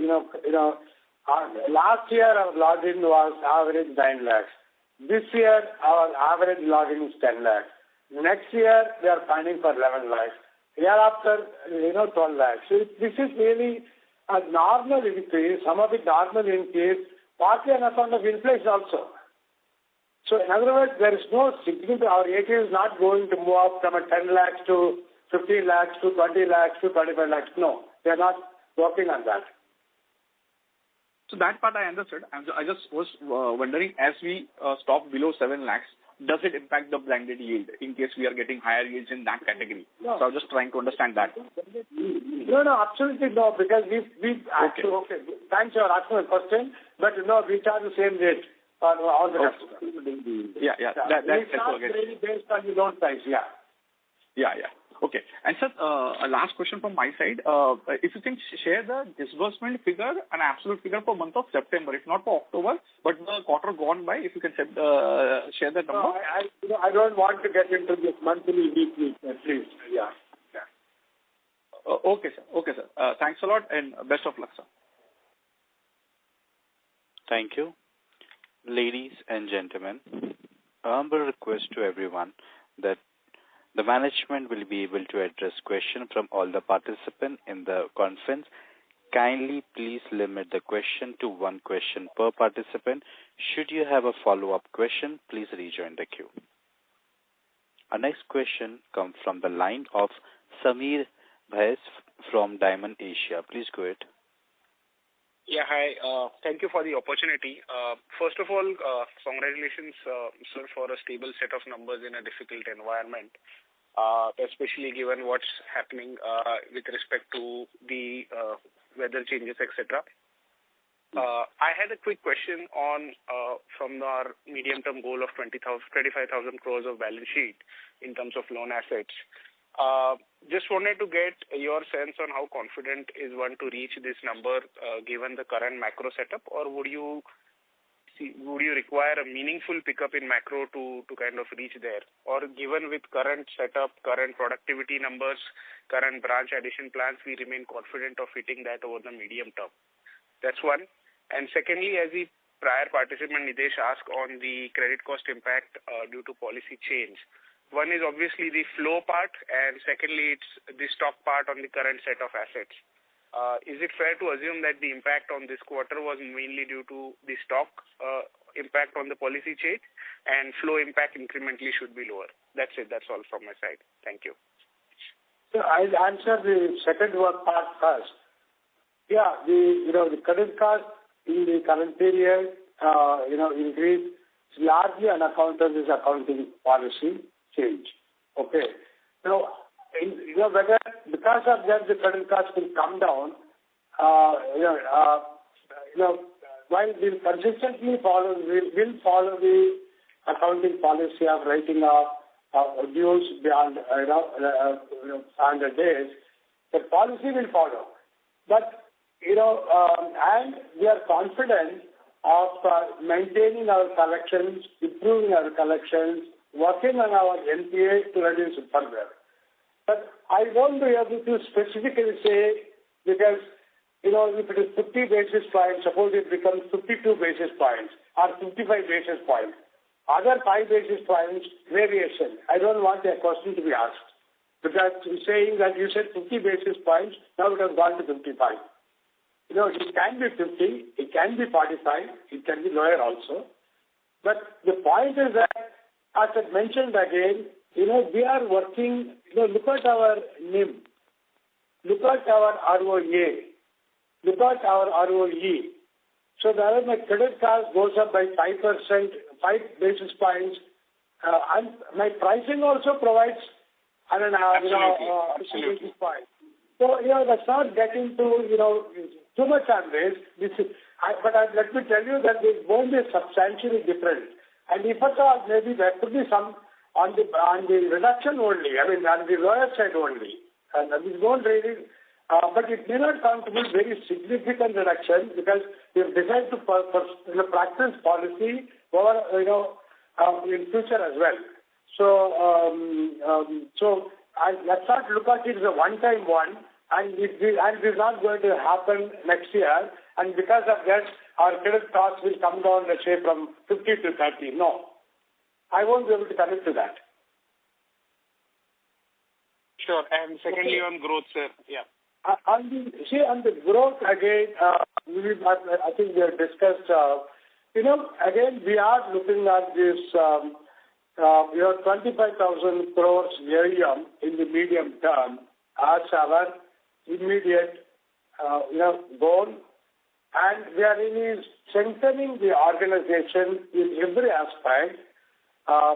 last year our login was average 9 lakhs. This year our average login is 10 lakhs. Next year we are planning for 11 lakhs. Year after, 12 lakhs. So this is really a normal increase, some of it normal increase, partly on account of inflation also. So in other words, there is no significant, our ATS is not going to move up from a 10 lakhs to 15 lakhs to 20 lakhs to 25 lakhs. No, they are not working on that. So that part I understood. I just was wondering, as we stop below 7 lakhs, does it impact the blended yield in case we are getting higher yields in that category? No. So I was just trying to understand that. No, absolutely no, because we actually, okay. Thanks for asking the question, but we charge the same rate for all the customers. Yeah. That's not really based on the loan size, Yeah. Okay. And sir, a last question from my side. If you can share the disbursement figure, an absolute figure for month of September, if not for October, but the quarter gone by, if you can share that number. No, I don't want to get into this monthly, weekly, please. Yeah. Okay, sir. Thanks a lot and best of luck, sir. Thank you. Ladies and gentlemen, a humble request to everyone that the management will be able to address questions from all the participants in the conference. Kindly please limit the question to one question per participant. Should you have a follow-up question, please rejoin the queue. Our next question comes from the line of Samir Bhais from Diamond Asia. Please go ahead. Yeah, hi. Thank you for the opportunity. First of all, congratulations, sir, for a stable set of numbers in a difficult environment, especially given what's happening with respect to the weather changes, etc. I had a quick question on from our medium-term goal of 25,000 crores of balance sheet in terms of loan assets. Just wanted to get your sense on how confident is one to reach this number given the current macro setup, or would you require a meaningful pickup in macro to kind of reach there? Or given with current setup, current productivity numbers, current branch addition plans, we remain confident of hitting that over the medium term? That's one. And secondly, as the prior participant Nidesh asked on the credit cost impact due to policy change, one is obviously the flow part, and secondly, it's the stock part on the current set of assets. Is it fair to assume that the impact on this quarter was mainly due to the stock impact on the policy change, and flow impact incrementally should be lower? That's it. That's all from my side. Thank you. So I'll answer the second one part first. Yeah, the credit cost in the current period, increase is largely on account of this accounting policy change. Okay. Now, whether because of that the credit cost will come down, while we'll consistently follow the accounting policy of writing off dues beyond 100 days, the policy will follow. But and we are confident of maintaining our collections, improving our collections, working on our NPA to reduce it further. But I won't be able to specifically say, because if it is 50 basis points, suppose it becomes 52 basis points or 55 basis points, other 5 basis points variation. I don't want a question to be asked, because saying that you said 50 basis points, now it has gone to 55. It can be 50, it can be 45, it can be lower also. But the point is that, as I mentioned again, we are working, look at our NIM, look at our ROA, look at our ROE. So there my credit cost goes up by 5%, 5 basis points, and my pricing also provides, basis points. So, that's not getting to, too much on this. Let me tell you that it won't be substantially different. And if at all, maybe there could be some on the reduction only, on the lower side only. And this won't really, but it may not come to be very significant reduction, because we have decided to practice policy over, in future as well. So let's not look at it as a one-time one, and it is not going to happen next year. And because of that, our credit costs will come down, let's say, from 50 to 30. No. I won't be able to commit to that. Sure. And secondly, on growth, sir. Yeah. On the growth, again, I think we have discussed, again, we are looking at this, 25,000 crores AUM in the medium term as our immediate, goal. And we are really strengthening the organization in every aspect,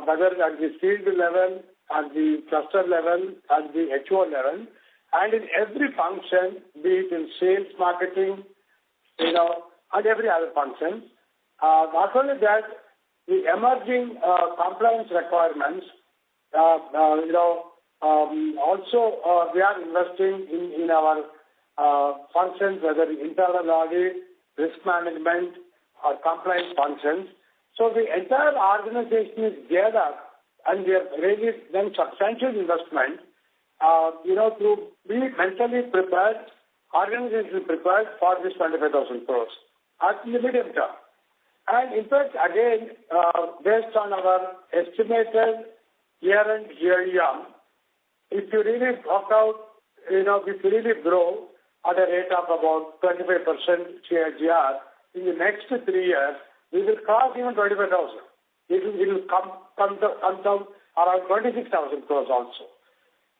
whether at the field level, at the cluster level, at the HO level, and in every function, be it in sales, marketing, and every other function. Not only that, the emerging compliance requirements, also we are investing in our functions, whether internal audit, risk management, or compliance functions. So the entire organization is geared up, and we have really done substantial investment, to be mentally prepared, organizationally prepared for this 25,000 crores at the medium term. And in fact, again, based on our estimated year-end AUM, if you really work out, if you really grow at a rate of about 25% CAGR in the next 3 years, we will cross even 25,000. It will come down around 26,000 crores also.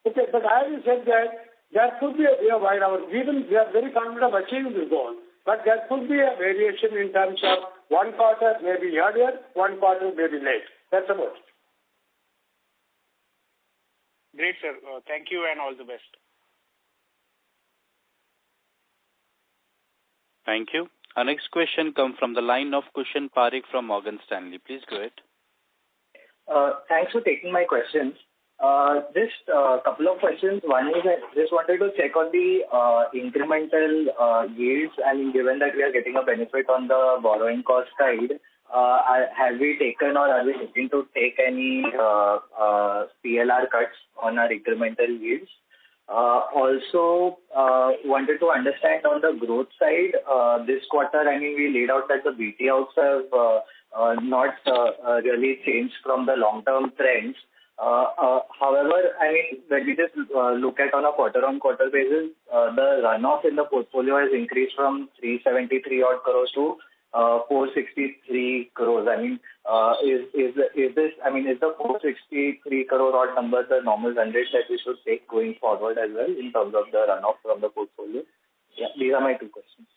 Okay, but I will say that there could be we are very confident of achieving this goal, but there could be a variation in terms of one quarter maybe earlier, one quarter maybe late. That's about it. Great, sir. Thank you and all the best. Thank you. Our next question comes from the line of Kushan Parikh from Morgan Stanley. Please go ahead. Thanks for taking my questions. Just a couple of questions. One is I just wanted to check on the incremental yields. I mean, given that we are getting a benefit on the borrowing cost side, have we taken or are we looking to take any PLR cuts on our incremental yields? Also, wanted to understand on the growth side, this quarter, I mean, we laid out that the BT outs have not really changed from the long-term trends. However, I mean, when we just look at on a quarter-on-quarter basis, the runoff in the portfolio has increased from 373 odd crores to 463 crores. I mean, is this? I mean, is the 463 crore odd number the normal run rate that we should take going forward as well in terms of the runoff from the portfolio? Yeah, these are my two questions.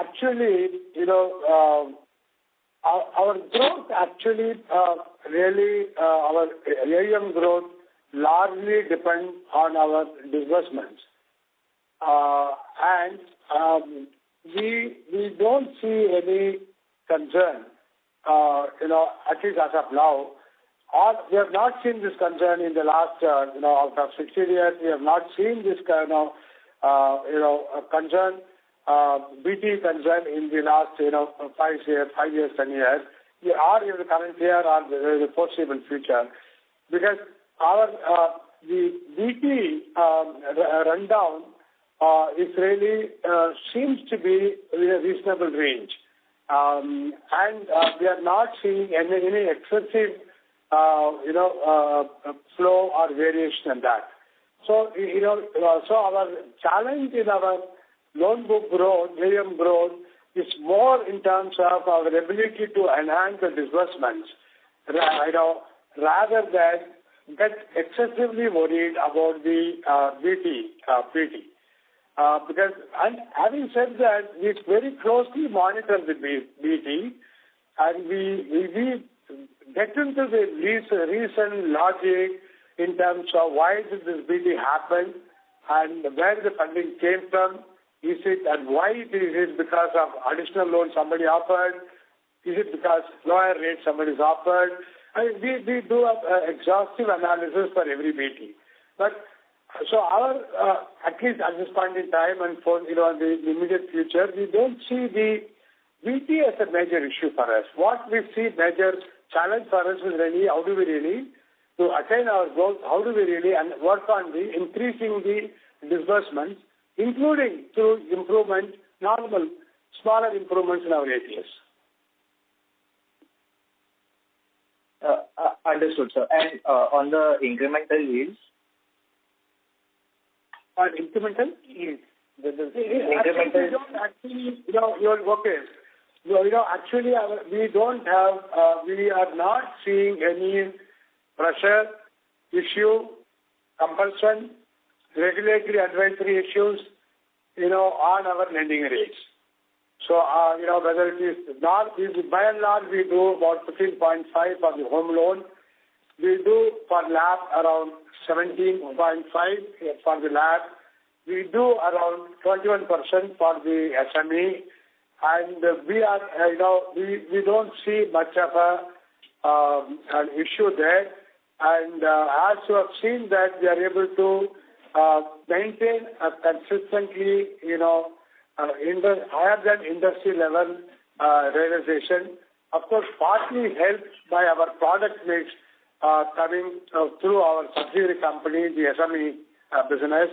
Actually, our growth actually really our AUM growth largely depends on our disbursements, and we don't see any concern, at least as of now. Or we have not seen this concern in the last, out of 16 years, we have not seen this kind of, concern, BT concern in the last, 5 years, 10 years. We are in the current year or the foreseeable future, because our the BT rundown is really seems to be in a reasonable range, and we are not seeing any excessive flow or variation in that. So so our challenge in our loan book growth, AUM growth, is more in terms of our ability to enhance the disbursements, rather than get excessively worried about the BT. Because, and having said that, we very closely monitor the BT, and we get into the reason logic in terms of why did this BT happen and where the funding came from. Is it and why is it because of additional loan somebody offered? Is it because lower rate somebody is offered? I mean, we do an exhaustive analysis for every BT. But so our at least at this point in time and for the immediate future, we don't see the BT as a major issue for us. What we see major challenge for us is really how do we really to attain our goals? How do we really and work on the increasing the disbursements, including through improvement, smaller improvements in our ATS. Understood, sir. And on the incremental yields? On incremental yields? Incremental. Actually, actually, we don't have, we are not seeing any pressure, issue, compulsion, regulatory advisory issues, on our lending rates. So, whether it is not, by and large, we do about 15.5 for the home loan. We do for LAP around 17.5 for the LAP. We do around 21% for the SME, and we are, we don't see much of an issue there. And as you have seen that we are able to maintain a consistently, higher than industry level realization. Of course, partly helped by our product mix coming through our subsidiary company, the SME business,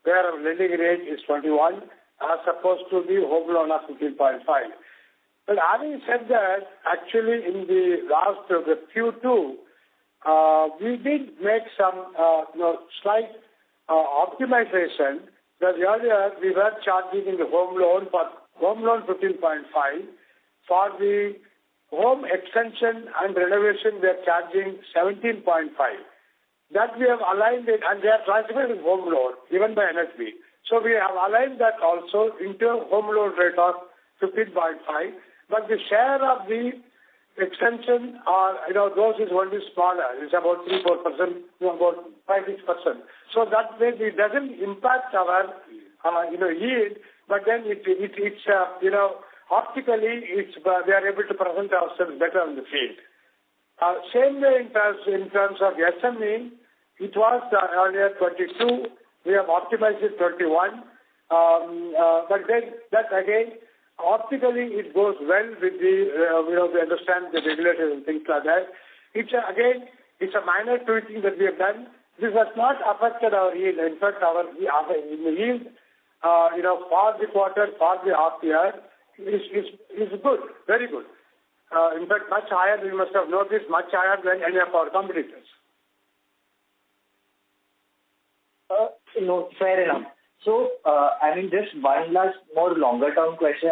where our lending rate is 21 as opposed to the home loan of 15.5. But having said that, actually in the last the Q2, we did make some slight optimization. Because earlier we were charging in the home loan 15.5. For the home extension and renovation, we are charging 17.5. That we have aligned it, and they are classified as home loan given by NSB. So we have aligned that also into home loan rate of 15.5. But the share of the extension are, those is only smaller. It's about 3-4%, about 5-6%. So that way it doesn't impact our, yield, but then it's optically we are able to present ourselves better on the field. Same way in terms of SME, it was earlier 22. We have optimized it 21. But then that again, optically it goes well with the, we understand the regulators and things like that. It's a minor tweaking that we have done. This has not affected our yield. In fact, our yield, for the quarter, for the half year, is good, very good. In fact, much higher, we must have noticed, much higher than any of our competitors. No, fair enough. So, just one last more longer-term question.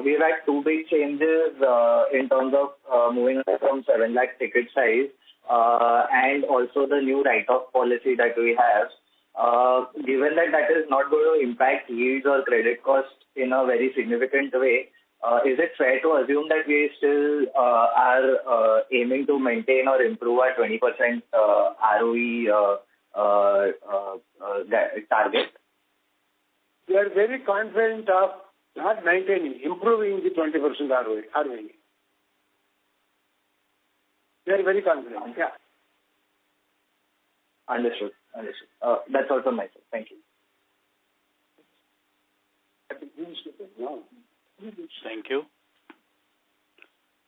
We've had two big changes in terms of moving from 7 lakh ticket size and also the new write-off policy that we have. Given that is not going to impact yields or credit costs in a very significant way, is it fair to assume that we still are aiming to maintain or improve our 20% ROE target? We are very confident of not maintaining, improving the 20% ROE. We are very confident. Yeah. Understood. That's all from my side. Thank you. Thank you.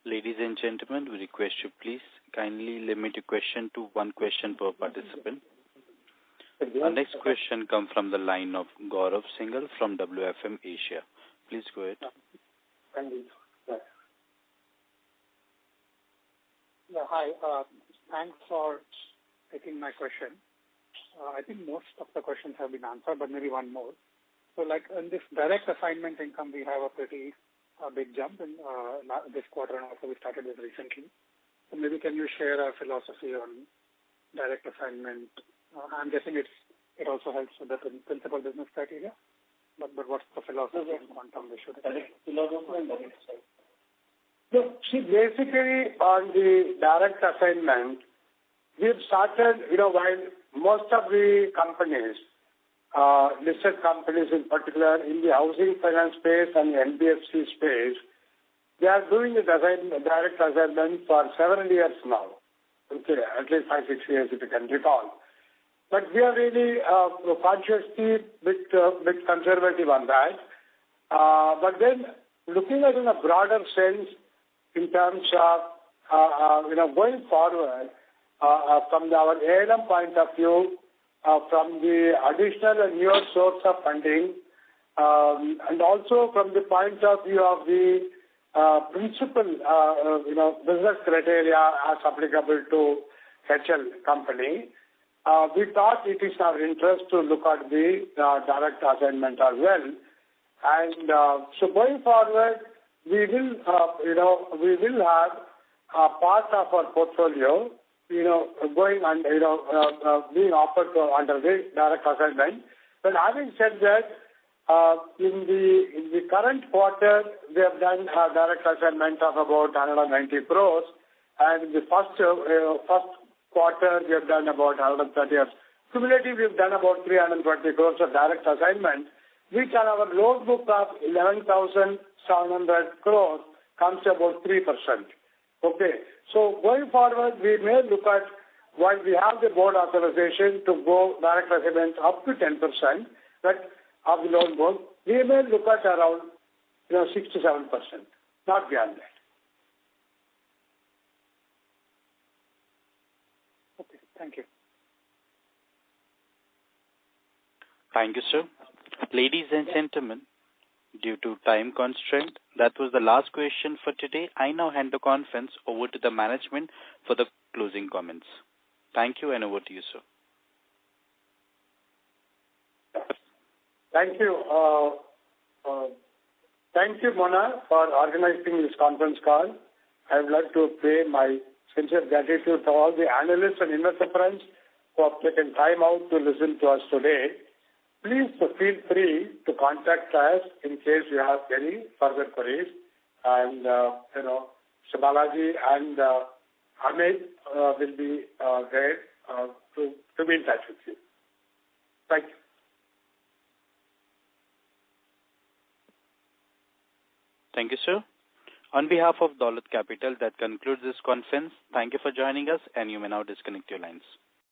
Ladies and gentlemen, we request you please kindly limit your question to one question per participant. Our next question comes from the line of Gaurav Singhal from WFM Asia. Please go ahead. Hi. Thanks for taking my question. I think most of the questions have been answered, but maybe one more. So, in this direct assignment income, we have a pretty big jump in this quarter, and also we started this recently. So maybe can you share a philosophy on direct assignment? I'm guessing it also helps with the principal business criteria, but what's the philosophy and quantum we should expect? So, see, basically on the direct assignment, we've started, while most of the companies, listed companies in particular, in the housing finance space and the NBFC space, they are doing the direct assignment for several years now. Okay, at least 5-6 years if you can recall. But we are really consciously bit conservative on that. But then looking at it in a broader sense, in terms of going forward from our ALM point of view, from the additional and newer source of funding, and also from the point of view of the principal business criteria as applicable to HL company, we thought it is our interest to look at the direct assignment as well. And so going forward, we will have a part of our portfolio, going and being offered under the direct assignment. But having said that, in the current quarter, we have done a direct assignment of about 190 crores, and in the first quarter, we have done about 130 crores. Cumulatively, we have done about 320 crores of direct assignment, which on our loan book of 11,700 crores comes to about 3%. Okay. So going forward, we may look at, while we have the board authorization to go direct assignment up to 10%, but of the loan book, we may look at around 6 to 7%, not beyond that. Okay, thank you. Thank you, sir. Ladies and gentlemen, due to time constraint, that was the last question for today. I now hand the conference over to the management for the closing comments. Thank you, and over to you, sir. Thank you. Thank you, Mona, for organizing this conference call. I would like to pay my sincere gratitude to all the analysts and investor friends who have taken time out to listen to us today. Please feel free to contact us in case you have any further queries. And, Balaji and Hamid will be there to be in touch with you. Thank you. Thank you, sir. On behalf of Dolat Capital, that concludes this conference. Thank you for joining us, and you may now disconnect your lines.